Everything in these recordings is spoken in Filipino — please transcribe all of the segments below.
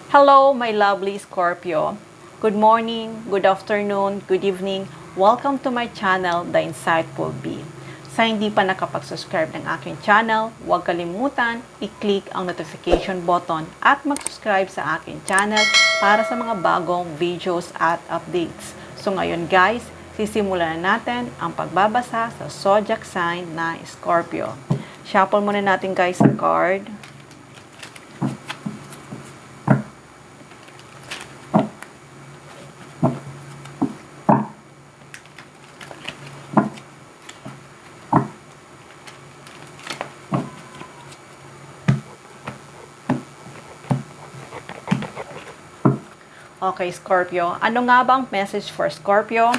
Hello, my lovely Scorpio. Good morning, good afternoon, good evening. Welcome to my channel, The Insightful Bee. Sa hindi pa nakapag-subscribe ng aking channel, huwag kalimutan i-click ang notification button at mag-subscribe sa aking channel para sa mga bagong videos at updates. So ngayon guys, sisimulan na natin ang pagbabasa sa zodiac sign na Scorpio. Shuffle muna natin guys ang card. Okay, Scorpio. Ano nga ba ang message for Scorpio?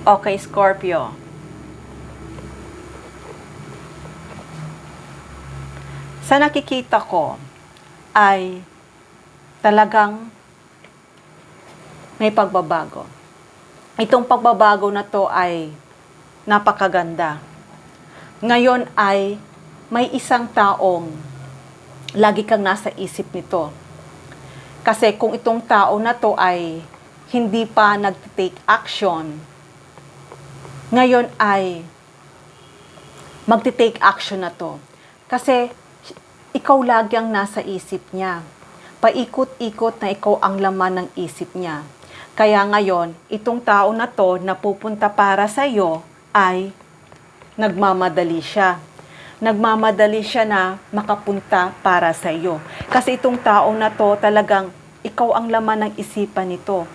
Okay, Scorpio. Sa nakikita ko ay talagang may pagbabago. Itong pagbabago na to ay napakaganda. Ngayon ay may isang taong lagi kang nasa isip nito. Kasi kung itong tao na to ay hindi pa nag-take action, ngayon ay magti-take action na to. Kasi ikaw lagi ang nasa isip niya. Paikot-ikot na ikaw ang laman ng isip niya. Kaya ngayon, itong tao na to na pupunta para sa iyo ay nagmamadali siya. Nagmamadali siya na makapunta para sa iyo. Kasi itong tao na to talagang ikaw ang laman ng isipan nito.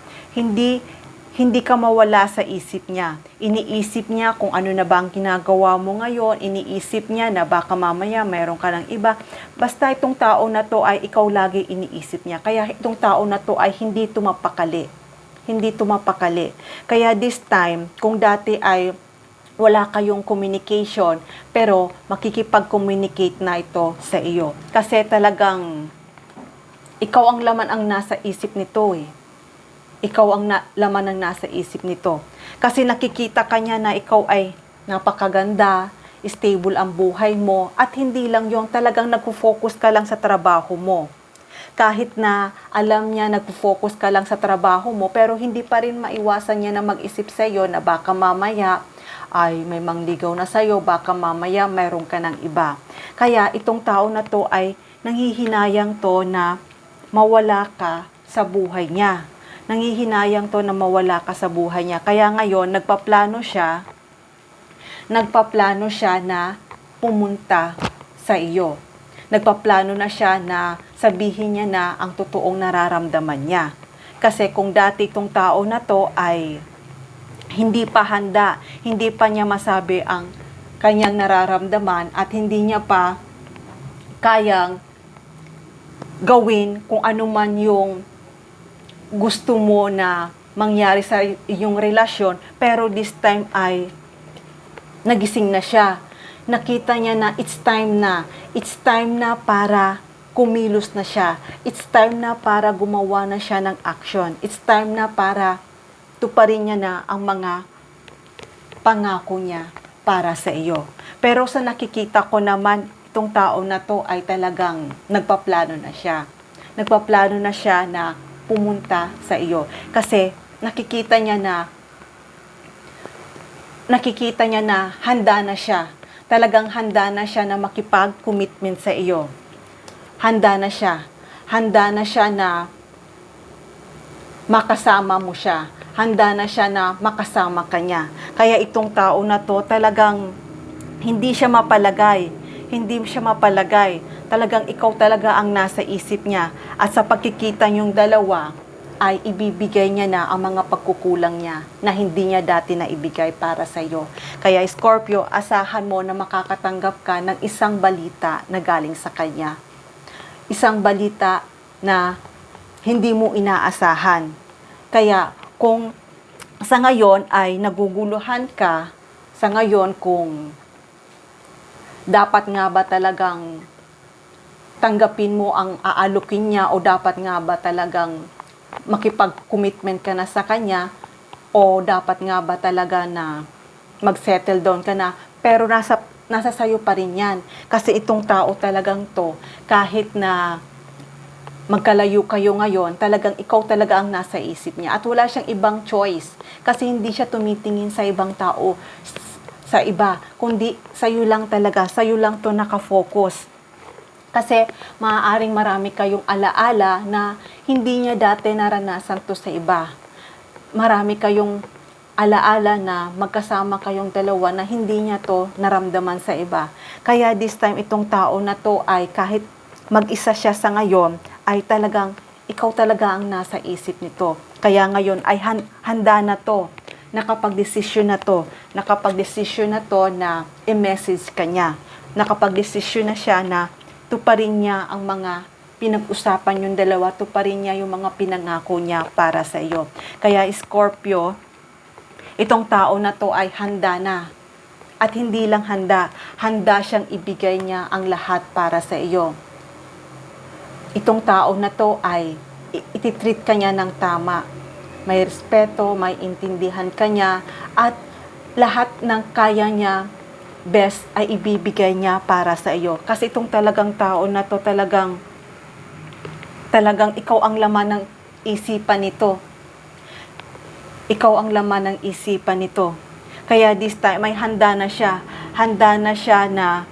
Hindi ka mawala sa isip niya. Iniisip niya kung ano na ba ang ginagawa mo ngayon. Iniisip niya na baka mamaya mayroon ka ng iba. Basta itong tao na to ay ikaw lagi iniisip niya. Kaya itong tao na to ay hindi tumapakali. Hindi tumapakali. Kaya this time, kung dati ay wala kayong communication, pero makikipag-communicate na ito sa iyo. Kasi talagang ikaw ang laman ang nasa isip nito eh. Ikaw ang laman ng nasa isip nito. Kasi nakikita ka niya na ikaw ay napakaganda, stable ang buhay mo, at hindi lang yung talagang nagpo-focus ka lang sa trabaho mo. Kahit na alam niya nagpo-focus ka lang sa trabaho mo, pero hindi pa rin maiwasan niya na mag-isip sa iyo na baka mamaya ay may mangligaw na sa iyo, baka mamaya mayroon ka ng iba. Kaya itong tao na to ay nanghihinayang to na mawala ka sa buhay niya. Nanghihinayang to na mawala ka sa buhay niya. Kaya ngayon, nagpaplano siya na pumunta sa iyo. Nagpaplano na siya na sabihin niya na ang totoong nararamdaman niya. Kasi kung dati itong tao na to ay hindi pa handa, hindi pa niya masabi ang kanyang nararamdaman at hindi niya pa kayang gawin kung ano man yung gusto mo na mangyari sa iyong relasyon, pero this time ay nagising na siya. Nakita niya na it's time na. It's time na para kumilos na siya. It's time na para gumawa na siya ng action. It's time na para tuparin niya na ang mga pangako niya para sa iyo. Pero sa nakikita ko naman, itong tao na to ay talagang nagpaplano na siya. Nagpaplano na siya na pumunta sa iyo. Kasi nakikita niya na nakikita niya na handa na siya. Talagang handa na siya na makipag-commitment sa iyo. Handa na siya. Handa na siya na makasama mo siya. Handa na siya na makasama ka niya. Kaya itong tao na to talagang hindi siya mapalagay. Hindi siya mapalagay. Talagang ikaw talaga ang nasa isip niya. At sa pagkikita niyong dalawa, ay ibibigay niya na ang mga pagkukulang niya na hindi niya dati na ibigay para sa iyo. Kaya Scorpio, asahan mo na makakatanggap ka ng isang balita na galing sa kanya. Isang balita na hindi mo inaasahan. Kaya kung sa ngayon ay naguguluhan ka, sa ngayon kung dapat nga ba talagang tanggapin mo ang aalukin niya o dapat nga ba talagang makipag-commitment ka na sa kanya o dapat nga ba talaga na mag-settle down ka na, pero nasa sayo pa rin yan. Kasi itong tao talagang to, kahit na magkalayo kayo ngayon, talagang ikaw talaga ang nasa isip niya. At wala siyang ibang choice. Kasi hindi siya tumitingin sa ibang tao, sa iba. Kundi sa'yo lang talaga, sa'yo lang to nakafocus. Kasi maaaring marami kayong alaala na hindi niya dati naranasan to sa iba. Marami kayong alaala na magkasama kayong dalawa na hindi niya to naramdaman sa iba. Kaya this time itong tao na to ay kahit mag-isa siya sa ngayon, ay talagang ikaw talaga ang nasa isip nito. Kaya ngayon ay handa na to, nakapag-desisyon na to na i-message ka niya. Nakapag-desisyon na siya na tuparin niya ang mga pinag-usapan yung dalawa, tuparin niya yung mga pinangako niya para sa iyo. Kaya Scorpio, itong tao na to ay handa na. At hindi lang handa siyang ibigay niya ang lahat para sa iyo. Itong tao na to ay ititreat ka niya ng tama. May respeto, may intindihan ka niya, at lahat ng kaya niya best ay ibibigay niya para sa iyo. Kasi itong talagang tao na to talagang ikaw ang laman ng isipan nito. Ikaw ang laman ng isipan nito. Kaya this time ay handa na siya. Handa na siya na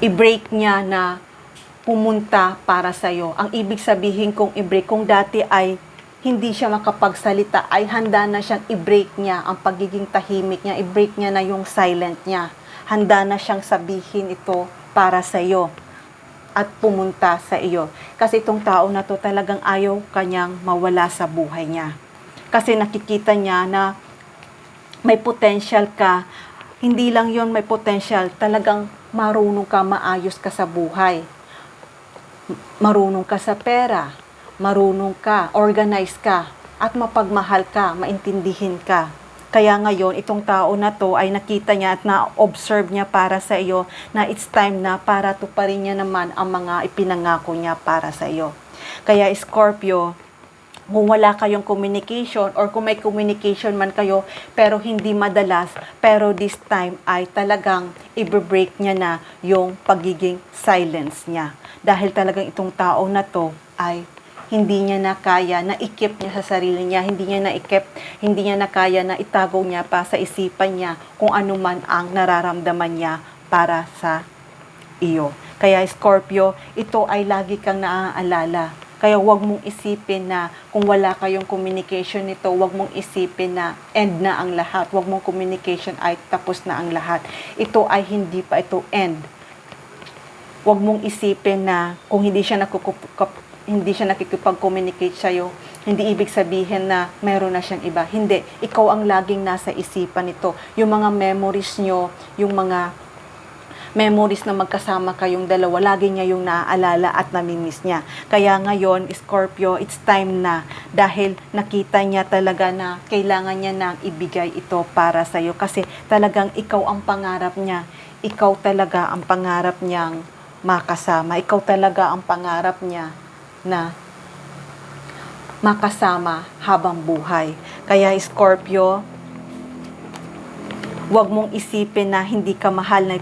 i-break niya na pumunta para sa iyo. Ang ibig sabihin kung i-break, kung dati ay hindi siya makapagsalita, ay handa na siyang i-break niya ang pagiging tahimik niya, i-break niya na yung silent niya. Handa na siyang sabihin ito para sa iyo at pumunta sa iyo. Kasi itong tao na to talagang ayaw kanyang mawala sa buhay niya. Kasi nakikita niya na may potential ka. Hindi lang yon may potential, talagang marunong ka, maayos ka sa buhay. Marunong ka sa pera. Marunong ka, organize ka, at mapagmahal ka, maintindihin ka. Kaya ngayon, itong tao na to ay nakita niya at na-observe niya para sa iyo na it's time na para tuparin niya naman ang mga ipinangako niya para sa iyo. Kaya Scorpio, kung wala kayong communication or kung may communication man kayo pero hindi madalas, pero this time ay talagang i-break niya na yung pagiging silence niya. Dahil talagang itong tao na to ay hindi niya na kaya na ikip niya sa sarili niya, hindi niya na kaya na itago niya pa sa isipan niya kung ano man ang nararamdaman niya para sa iyo. Kaya Scorpio, ito ay lagi kang naaalala. Kaya huwag mong isipin na kung wala kayong communication nito, huwag mong isipin na end na ang lahat. Huwag mong communication ay tapos na ang lahat. Ito ay hindi pa ito end. Huwag mong isipin na kung hindi siya nakikipag-communicate sa'yo, hindi ibig sabihin na meron na siyang iba. Hindi. Ikaw ang laging nasa isipan nito. Yung mga memories nyo, yung mga memories na magkasama kayong dalawa, lagi niya yung naaalala at namimiss niya. Kaya ngayon, Scorpio, it's time na dahil nakita niya talaga na kailangan niya nang ibigay ito para sa'yo. Kasi talagang ikaw ang pangarap niya. Ikaw talaga ang pangarap niyang makasama. Ikaw talaga ang pangarap niya na makasama habang buhay. Kaya Scorpio, huwag mong isipin na hindi ka mahal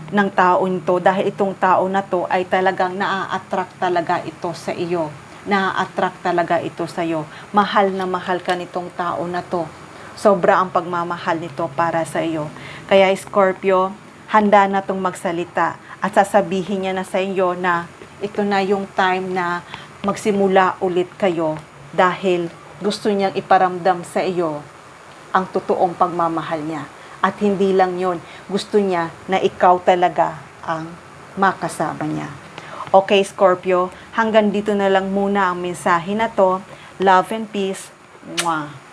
ng taon to dahil itong tao na to ay talagang naa-attract talaga ito sa iyo. Na-attract talaga ito sa iyo. Mahal na mahal ka nitong tao na to. Sobra ang pagmamahal nito para sa iyo. Kaya Scorpio, handa na tong magsalita at sasabihin niya na sa iyo na ito na yung time na magsimula ulit kayo dahil gusto niyang iparamdam sa iyo ang totoong pagmamahal niya. At hindi lang yon, gusto niya na ikaw talaga ang makasama niya. Okay, Scorpio, hanggang dito na lang muna ang mensahe na to. Love and peace. Mwah.